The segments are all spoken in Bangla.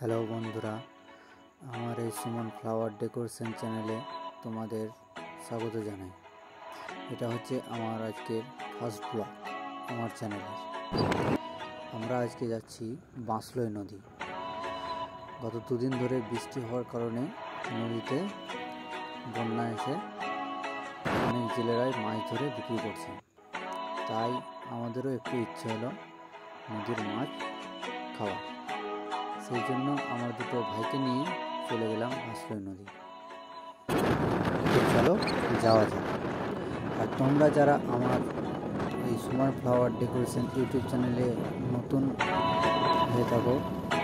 হ্যালো বন্ধুরা, আমার এই সুমন ফ্লাওয়ার ডেকোরেশন চ্যানেলে তোমাদের স্বাগত জানাই। এটা হচ্ছে আমার আজকের ফার্স্ট ব্লগ আমার চ্যানেলে। আমরা আজকে যাচ্ছি বাঁশলই নদী। গত দুদিন ধরে বৃষ্টি হওয়ার কারণে নদীতে বন্যা এসে অনেক জেলেরাই মাছ ধরে বিক্রি করছে। তাই আমাদেরও একটু ইচ্ছে হলো নদীর মাছ খাওয়া। সেই জন্য আমার দুটো ভাইকে নিয়ে চলে গেলাম বাঁশলই নদী। চলো যাওয়া যাক। আর তোমরা যারা আমার এই সুমন ফ্লাওয়ার ডেকোরেশন ইউটিউব চ্যানেলে নতুন হয়ে থাকো,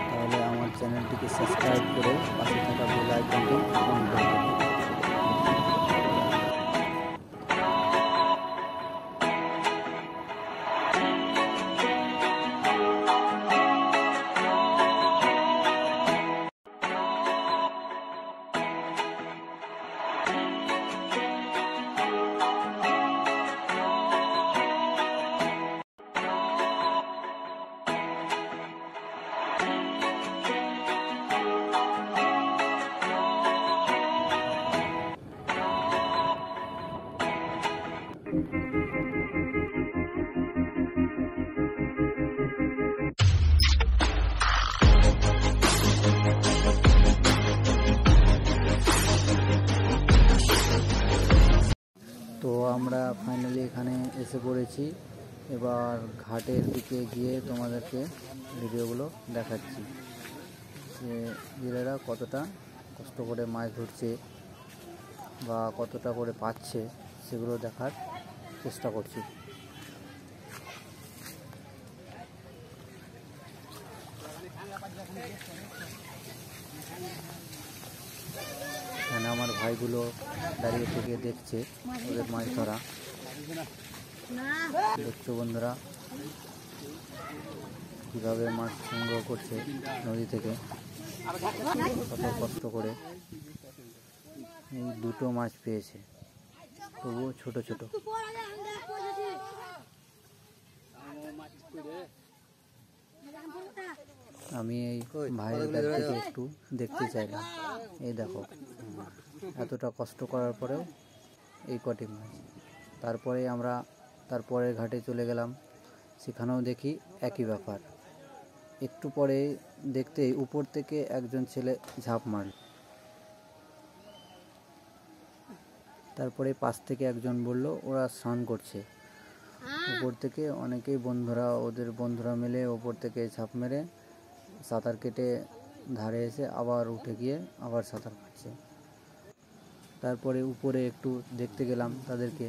তাহলে আমার চ্যানেলটিকে সাবস্ক্রাইব করে পাশে থাকা বেল আইকনটি অন করে দেবে। তো আমরা ফাইনালি এখানে এসে পড়েছি। এবার ঘাটের দিকে গিয়ে তোমাদেরকে ভিডিওগুলো দেখাচ্ছি যে জেলেরা কতটা কষ্ট করে মাছ ধরছে বা কতটা করে পাচ্ছে, সেগুলো দেখার চেষ্টা করছি। এখানে আমার ভাইগুলো দাঁড়িয়ে থেকে দেখছে ওদের মাছ ধরা। দেখছো বন্ধুরা কিভাবে মাছ সংগ্রহ করছে নদী থেকে, কত কষ্ট করে। এই দুটো মাছ পেয়েছে, তবুও ছোট ছোট। আমি এই ভাইয়ের কাছ থেকে একটু দেখতে চাইলাম। এই দেখো, এতটা কষ্ট করার পরেও এই কটি মাছ। তারপরে আমরা তারপরের ঘাটে চলে গেলাম, সেখানেও দেখি একই ব্যাপার। একটু পরে দেখতেই উপর থেকে একজন ছেলে ঝাঁপ মারল। তারপরে পাশ থেকে একজন বলল ওরা স্নান করছে। উপর থেকে অনেকেই ওদের বন্ধুরা মিলে উপর থেকে ঝাঁপ মেরে সাঁতার কেটে ধারে এসে আবার উঠে গিয়ে আবার সাঁতার কাটছে। তারপরে উপরে একটু দেখতে গেলাম তাদেরকে।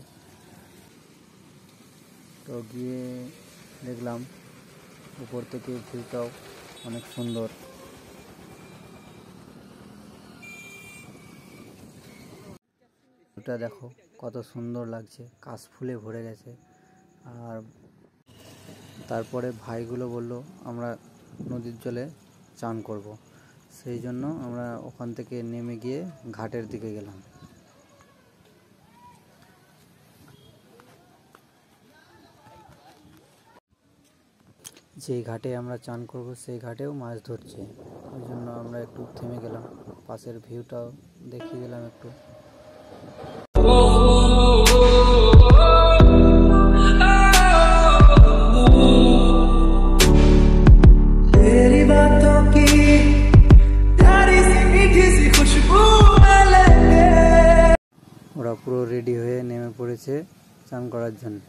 তো গিয়ে দেখলাম উপর থেকে ভিউটাও অনেক সুন্দর। ভিউটা দেখো কত সুন্দর লাগছে, কাশ ফুলে ভরে গেছে। আর তারপরে ভাইগুলো বলল আমরা নদীর জলে চান করব। সেই জন্য আমরা ওখান থেকে নেমে গিয়ে ঘাটের দিকে গেলাম। যেই ঘাটে আমরা চান করব সেই ঘাটেও মাছ ধরছে, ওই জন্য আমরা একটু থেমে গেলাম, পাশের ভিউটাও দেখিয়ে দিলাম একটু। ওরা পুরো রেডি হয়ে নেমে পড়েছে চান করার জন্য।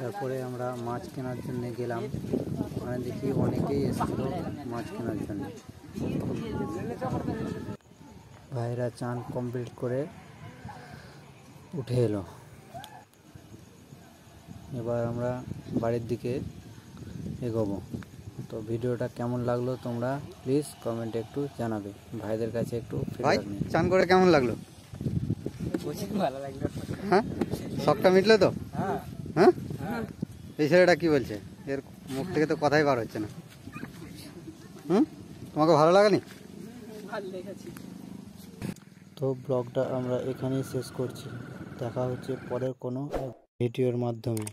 তারপরে আমরা মাছ কেনার জন্য গেলাম। ওখানে দেখি অনেকেই এসেছিল মাছ কেনার জন্য। ভাইরা চান কমপ্লিট করে উঠে এলো। এবার আমরা বাড়ির দিকে এগোবো। তো ভিডিওটা কেমন লাগলো তোমরা প্লিজ কমেন্টে একটু জানাবে। ভাইদের কাছে একটু ফিডব্যাক নিন। চান করে কেমন লাগলো? ভালো লাগলো। হ্যাঁ, শখটা মিটলো তো? হ্যাঁ। এই ছেলেটা কি বলছে? এর মুখ থেকে তো কথাই বার হচ্ছে না। তোমাকে ভালো লাগেনি? তো ব্লগটা আমরা এখানেই শেষ করছি। দেখা হচ্ছে পরের কোনো ভিডিওর মাধ্যমে।